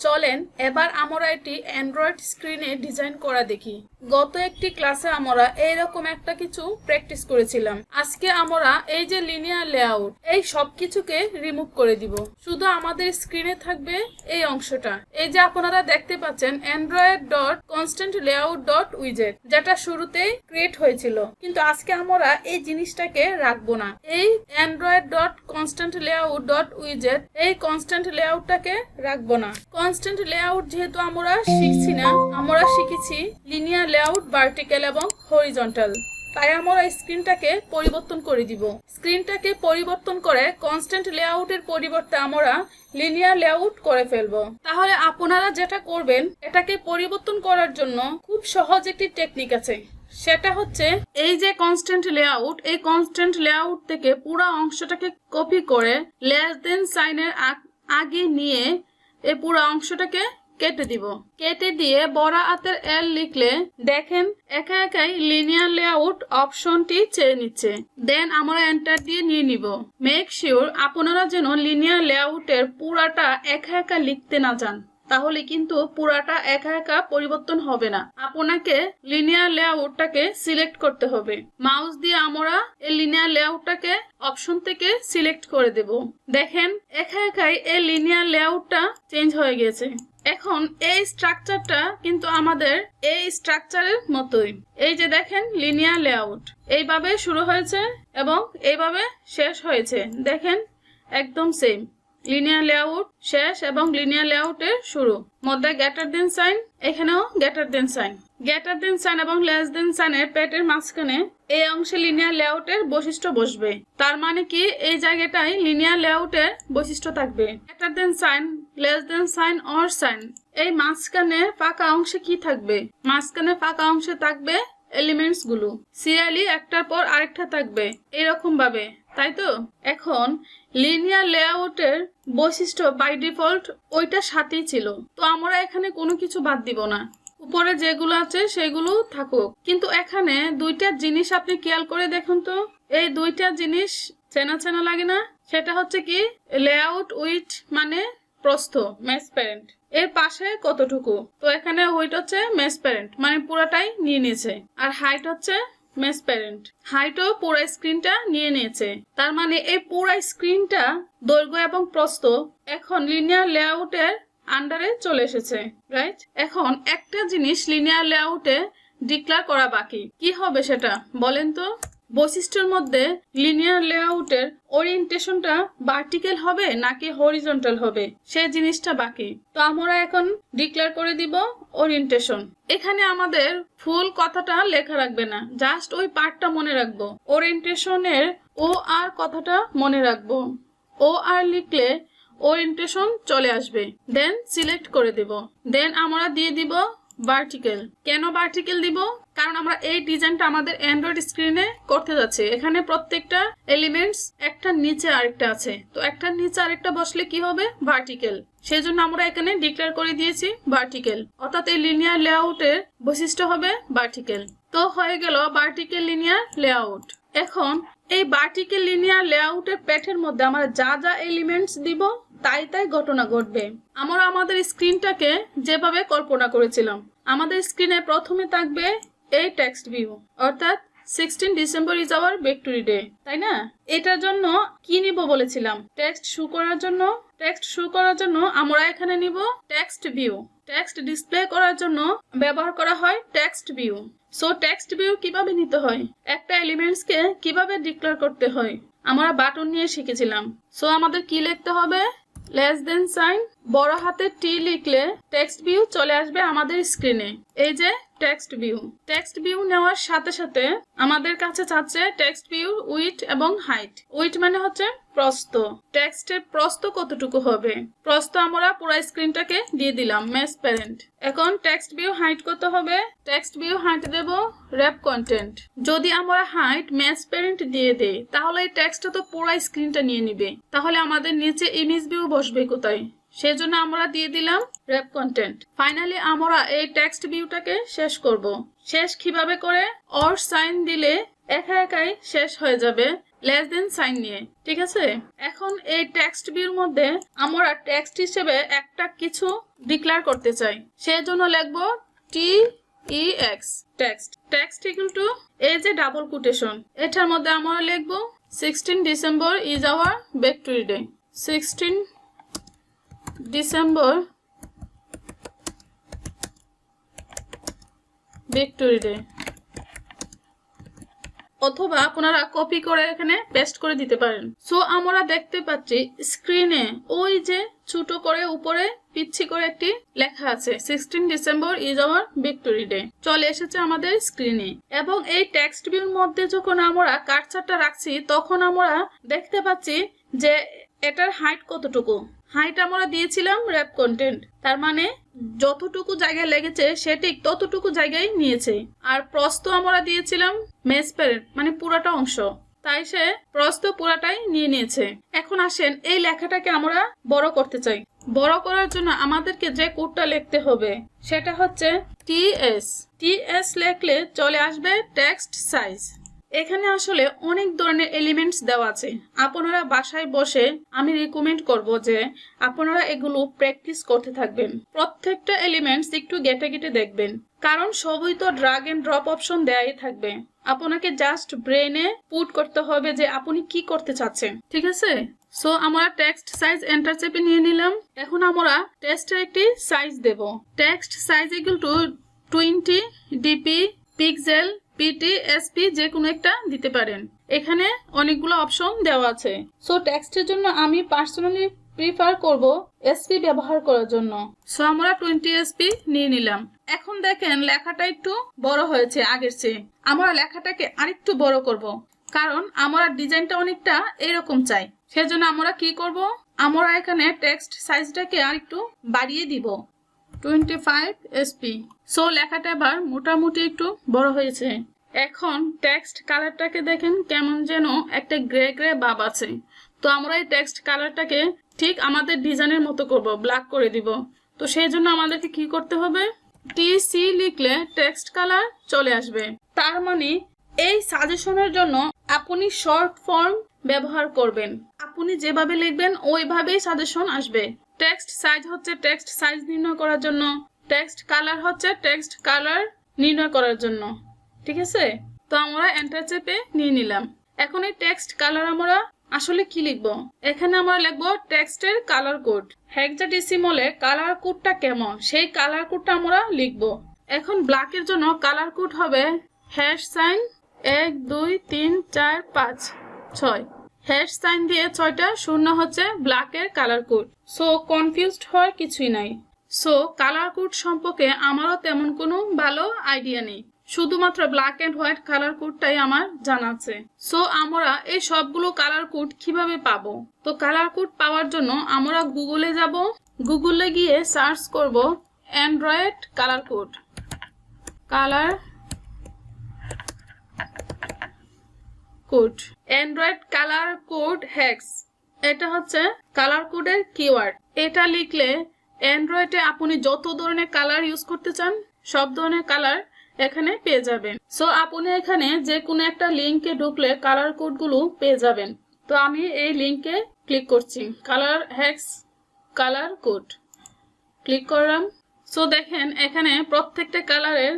চলেন এবার আমরা এটি অ্যান্ড্রয়েড স্ক্রিনে ডিজাইন করা দেখি। গত একটি ক্লাসে আমরা এইরকম একটা কিছু প্র্যাকটিস করেছিলাম। আজকে আমরা এই যে লিনিয়ার লেআউট এই সব কিছুকে রিমুভ করে দিব, শুধু আমাদের স্ক্রিনে থাকবে এই অংশটা। এই যে আপনারা দেখতে পাচ্ছেন Android dot constraint layout dot উইজেট, যেটা শুরুতেই ক্রিয়েট হয়েছিল, কিন্তু আজকে আমরা এই জিনিসটাকে রাখবো না। এই Android dot constraint layout dot উইজেট এই কনস্ট্যান্ট লেআউটটাকে রাখবো না। কনস্ট্যান্ট লেআউট যেহেতু আমরা শিখছি না, আমরা শিখেছি লিনিয়ার লেআউট ভার্টিক্যাল এবং হরিজন্টাল, তাই আমরা স্ক্রিনটাকে পরিবর্তন করে দিব। স্ক্রিনটাকে পরিবর্তন করে কনস্ট্যান্ট লেআউটের পরিবর্তে আমরা লিনিয়ার লেআউট করে ফেলবো। তাহলে আপনারা যেটা করবেন, এটাকে পরিবর্তন করার জন্য খুব সহজ একটি টেকনিক আছে। সেটা হচ্ছে এই যে কনস্ট্যান্ট লেআউট, এই কনস্ট্যান্ট লেআউট থেকে পুরো অংশটাকে কপি করে লেস দেন সাইনের আগে নিয়ে এই পুরো অংশটাকে কেটে দিব। কেটে দিয়ে বড় হাতের এল লিখলে দেখেন একা একাই লিনিয়ার লেআউট অপশনটি চেয়ে নিচ্ছে। দেন আমরা এন্টার দিয়ে নিয়ে নিব। মেক শিওর আপনারা যেন লিনিয়ার লেআউটের পুরাটা একা একা লিখতে না যান, তাহলে কিন্তু পুরাটা একা একা পরিবর্তন হবে না। আপনাকে লিনিয়ার লেআউটটাকে সিলেক্ট করতে হবে। মাউস দিয়ে আমরা এই লিনিয়ার লেআউটটাকে অপশন থেকে সিলেক্ট করে দেব। দেখেন একা একাই এই লিনিয়ার লেআউটটা চেঞ্জ হয়ে গেছে। এখন এই স্ট্রাকচারটা কিন্তু আমাদের এই স্ট্রাকচারের মতোই। এই যে দেখেন লিনিয়ার লেআউট এইভাবে শুরু হয়েছে এবং এইভাবে শেষ হয়েছে। দেখেন একদম সেম লিনিয়ার লেআউট শেষ এবং লিনিয়ার লেআউটের শুরু। মধ্যে গ্রেটার দেন সাইন, এখানেও greater than sign. Greater than sign এবং লেস দেন সাইনের পেটের মাঝখানে এই অংশে লিনিয়ার লেআউটের বৈশিষ্ট্য বসবে। তার মানে কি এই জায়গাটায় লিনিয়ার লেআউটের বৈশিষ্ট্য থাকবে। Greater than sign, less than sign or sign. এই মাঝখানে ফাঁকা অংশে কি থাকবে? মাঝখানে ফাঁকা অংশে থাকবে এলিমেন্টস গুলো সিরিয়ালি একটার পর আরেকটা থাকবে এরকম ভাবে, তাই তো? এখন লিনিয়ার লেআউটের বৈশিষ্ট্য বাই ডিফল্ট ওইটার সাথেই ছিল, তো আমরা এখানে কোনো কিছু বাদ দিব না। উপরে যেগুলো আছে সেগুলো থাকুক, কিন্তু এখানে দুইটা জিনিস আপনি খেয়াল করে দেখুন তো। এই দুইটা জিনিস চেনা চেনা লাগে না? সেটা হচ্ছে কি লেআউট উইথ মানে প্রস্থ মেস প্যারেন্ট, এর পাশে কতটুকু, তো এখানে ওইট হচ্ছে মেস প্যারেন্ট মানে পুরাটাই নিয়ে নিয়েছে, আর হাইট হচ্ছে মেস প্যারেন্ট, হাইটও পুরো স্ক্রিনটা নিয়ে নিয়েছে। তার মানে এই পুরো স্ক্রিনটা দৈর্ঘ্য এবং প্রস্থ এখন লিনিয়ার লেআউটের আন্ডারে চলে এসেছে, রাইট? এখন একটা জিনিস লিনিয়ার লেআউটে ডিক্লেয়ার করা বাকি, কি হবে সেটা বলেন তো? বৈশিষ্ট্যের মধ্যে লিনিয়ার লেআউটের ওরিয়েন্টেশনটা ভার্টিক্যাল হবে নাকি হরিজন্টাল হবে সেই জিনিসটা বাকি। তো আমরা এখন ডিক্লেয়ার করে দিব ওরিয়েন্টেশন। এখানে আমাদের ফুল কথাটা লেখা রাখবে না, জাস্ট ওই পার্টটা মনে রাখবো। ওরিয়েন্টেশনের ও আর কথাটা মনে রাখবো। ও আর লিখলে ওরিয়েন্টেশন চলে আসবে। দেন সিলেক্ট করে দেব। দেন আমরা দিয়ে দিব ভার্টিক্যাল। কেন ভার্টিক্যাল দিব? কারণ আমরা এই ডিজাইনটা আমাদের অ্যান্ড্রয়েড স্ক্রিনে করতে যাচ্ছি। এখানে প্রত্যেকটা এলিমেন্টস একটা নিচে আরেকটা আছে, তো একটা নিচে আরেকটা বসলে কি হবে? ভার্টিক্যাল। সেই জন্য আমরা এখানে ডিক্লেয়ার করে দিয়েছি ভার্টিক্যাল, অর্থাৎ এই লিনিয়ার লেআউটের বৈশিষ্ট্য হবে ভার্টিক্যাল। তো হয়ে গেল ভার্টিক্যাল লিনিয়ার লেআউট। এখন এই ভার্টিক্যাল লিনিয়ার লেআউটের প্যাটের মধ্যে আমরা যা যা এলিমেন্টস দিব তাই তাই ঘটনা ঘটবে। আমরা আমাদের স্ক্রিনটাকে যেভাবে কল্পনা করেছিলাম, আমাদের স্ক্রিনে প্রথমে থাকবে এই টেক্সট ভিউ, অর্থাৎ 16 December is our victory day, তাই না? এটার জন্য কি নিব বলেছিলাম? টেক্সট শো করার জন্য। টেক্সট শো করার জন্য আমরা এখানে নিব টেক্সট ভিউ। টেক্সট ডিসপ্লে করার জন্য ব্যবহার করা হয় text view. So text view কিভাবে নিতে হয়, একটা এলিমেন্টসকে কিভাবে ডিক্লেয়ার করতে হয় আমরা বাটন নিয়ে শিখেছিলাম। সো আমাদের কি লিখতে হবে? লেস দেন সাইন বড় হাতের টি লিখলে টেক্সট ভিউ চলে আসবে আমাদের স্ক্রিনে। এই যে টেক্সট ভিউ। টেক্সট ভিউ নেওয়ার সাথে সাথে আমাদের কাছে চাচ্ছে টেক্সট ভিউ উইডথ এবং হাইট। উইডথ মানে হচ্ছে প্রস্থ। টেক্সটের প্রস্থ কতটুকু হবে? প্রস্থ আমরা পুরো স্ক্রিনটাকে দিয়ে দিলাম মেস প্যারেন্ট। এখন টেক্সট ভিউ হাইট কত হবে? টেক্সট ভিউ হাইট দেব র্যাপ কন্টেন্ট। যদি আমরা হাইট মেস প্যারেন্ট দিয়ে দেই তাহলে এই টেক্সটটা তো পুরো স্ক্রিনটা নিয়ে নিবে, তাহলে আমাদের নিচে ইমেজ ভিউ বসবে কোথায়? সেজন্য আমরা দিয়ে দিলাম র্যাপ কন্টেন্ট। ফাইনালি আমরা এই টেক্সট ভিউটাকে শেষ করব। শেষ কিভাবে করে? অর সাইন দিলে একা একাই শেষ হয়ে যাবে লেস দেন সাইন নিয়ে, ঠিক আছে। এখন এই টেক্সট ভিউর মধ্যে আমরা টেক্সট হিসেবে একটা কিছু ডিক্লেয়ার করতে চাই, সেজন্য লিখবো TEX text. Text equal to এই যে ডাবল কোটেশন, এটার মধ্যে আমরা লিখবো 16 December is our victory day. 16 December victory day, অথবা আপনারা কপি করে এখানে পেস্ট করে দিতে পারেন। সো আমরা দেখতে পাচ্ছি স্ক্রিনে ওই যে ছোট করে উপরে পিচ্ছি করে একটি লেখা আছে 16 December is our victory day, চলে এসেছে আমাদের স্ক্রিনে। এবং এই টেক্সট ভিউর মধ্যে যখন আমরা কার্সারটা রাখছি তখন আমরা দেখতে পাচ্ছি যে এটার হাইট কতটুকু। হাইট আমরা দিয়েছিলাম র্যাপ কন্টেন্ট, তার মানে যতটুকু জায়গায় লেগেছে সে ঠিক ততটুকু জায়গায় নিয়েছে। আর প্রস্থ আমরা দিয়েছিলাম মেজ প্যারেন্ট, মানে পুরাটা অংশ, তাই সে প্রস্থ পুরাটাই নিয়ে নিয়েছে। এখন আসেন এই লেখাটাকে আমরা বড় করতে চাই। বড় করার জন্য আমাদেরকে যে কোডটা লিখতে হবে সেটা হচ্ছে TS লিখলে চলে আসবে টেক্সট সাইজ। এখানে আসলে অনেক ধরনের এলিমেন্টস দেওয়া আছে। আপনারা বাসায় বসে আমি রিকমেন্ড করব যে আপনারা এগুলো প্র্যাকটিস করতে থাকবেন। প্রত্যেকটা এলিমেন্টস একটু গেটে গেটে দেখবেন, কারণ সবই তো ড্রাগ এন্ড ড্রপ অপশন দেয়াই থাকবে। আপনাকে জাস্ট ব্রেনে পুট করতে হবে যে আপনি কি করতে চাচ্ছেন, ঠিক আছে। সো আমরা টেক্সট সাইজ এন্টার চেপে নিয়ে নিলাম। এখন আমরা টেক্সটের একটি সাইজ দেব। Text size equal to 20 dp pixel PT SP যে কোনো একটা দিতে পারেন। এখানে অনেকগুলো অপশন দেওয়া আছে। সো টেক্সটের জন্য আমি পার্সোনালি প্রিফার করব SP ব্যবহার করার জন্য। সো আমরা 20 SP নিয়ে নিলাম। এখন দেখেন লেখাটা একটু বড় হয়েছে আগের চেয়ে। আমরা লেখাটাকে আরেকটু বড় করব, কারণ আমরা ডিজাইনটা অনেকটা এরকম চাই। সেজন্য আমরা কি করব, আমরা এখানে টেক্সট সাইজটাকে আরেকটু বাড়িয়ে দিব 25 SP। সো লেখাটা এবার মোটামুটি একটু বড় হয়েছে। এখন টেক্সট কালারটাকে দেখেন কেমন যেন একটা গ্রে গ্রে ভাব আছে। তো আমরা এই টেক্সট কালারটাকে ঠিক আমাদের ডিজাইনের মতো করব, ব্ল্যাক করে দিব। তো সেই জন্য আমাদেরকে কি করতে হবে, TC লিখলে টেক্সট কালার চলে আসবে। তার মানে এই সাজেশনের জন্য আপনি শর্ট ফর্ম ব্যবহার করবেন। আপনি যেভাবে লিখবেন ওইভাবেই সাজেশন আসবে। টেক্সট সাইজ হচ্ছে টেক্সট সাইজ নির্ণয় করার জন্য, টেক্সট কালার হচ্ছে টেক্সট কালার নির্ণয় করার জন্য, ঠিক আছে। তো আমরা এন্টার চেপে নিয়ে নিলাম। এখন এই টেক্সট কালার আমরা আসলে কি লিখব, এখানে আমরা লিখব টেক্সটের কালার কোড। হেক্সাডেসিমালে কালার কোডটা কেমন সেই কালার কোডটা আমরা লিখব। এখন ব্ল্যাকের জন্য কালার কোড হবে # 1 2 3 4 5 6। # দিয়ে 6টা শূন্য হচ্ছে ব্ল্যাকের কালার কোড। সো কনফিউজড হওয়ার কিছুই নাই। সো কালার কোড সম্পর্কে আমারও তেমন কোনো ভালো আইডিয়া নেই, শুধুমাত্র ব্ল্যাক এন্ড হোয়াইট কালার কোডটাই আমার জানা আছে। সো আমরা এই সবগুলো কালার কোড কিভাবে পাবো, তো কালার কোড পাওয়ার জন্য আমরা গুগলে যাব। গুগলে গিয়ে সার্চ করব Android colour code, Android colour code hex. এটা হচ্ছে কালার কোডের কিওয়ার্ড। এটা লিখলে অ্যান্ড্রয়েডে আপনি যত ধরনের কালার ইউজ করতে চান সব ধরনের কালার এখানে পেয়ে যাবেন। সো আপনি এখানে যে কোনো একটা লিংকে ঢুকলে কালার কোডগুলো পেয়ে যাবেন। তো আমি এই লিংকে ক্লিক করছি, colour hex colour code click করলাম। সো দেখেন এখানে প্রত্যেকটা কালারের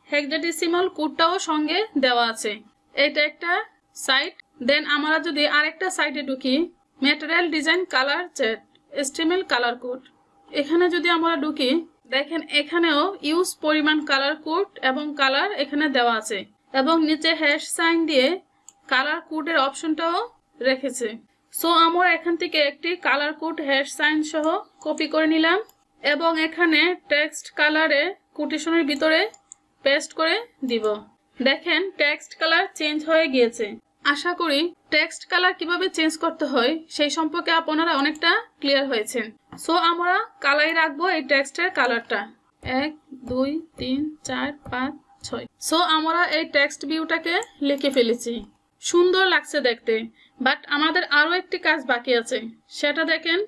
হেক্সাডেসিমাল কোডটাও সঙ্গে দেওয়া আছে। এটা একটা সাইট। দেন আমরা যদি আরেকটা সাইটে ঢুকি, material design colour chat HTML colour code, এখানে যদি আমরা ঢুকি দেখেন এখানেও ইউজ পরিমাণ কালার কোড এবং কালার এখানে দেওয়া আছে, এবং নিচে # দিয়ে কালার কোডের অপশনটাও রেখেছে। সো আমরা এখান থেকে একটি কালার কোড # সহ কপি করে নিলাম এবং এখানে টেক্সট কালারে কোটেশনের ভিতরে পেস্ট করে দিব। দেখেন টেক্সট কালার চেঞ্জ হয়ে গিয়েছে। আশা করি টেক্সট কালার কিভাবে চেঞ্জ করতে হয় সেই সম্পর্কে আপনারা অনেকটা ক্লিয়ার হয়েছেন। সো আমরা কালাই রাখবো এই টেক্সটের কালারটা 1 2 3 4 5 6। সো আমরা এই টেক্সট ভিউটাকে লিখে ফেলেছি, সুন্দর লাগছে দেখতে। বাট আমাদের আরো একটি কাজ বাকি আছে, সেটা দেখেন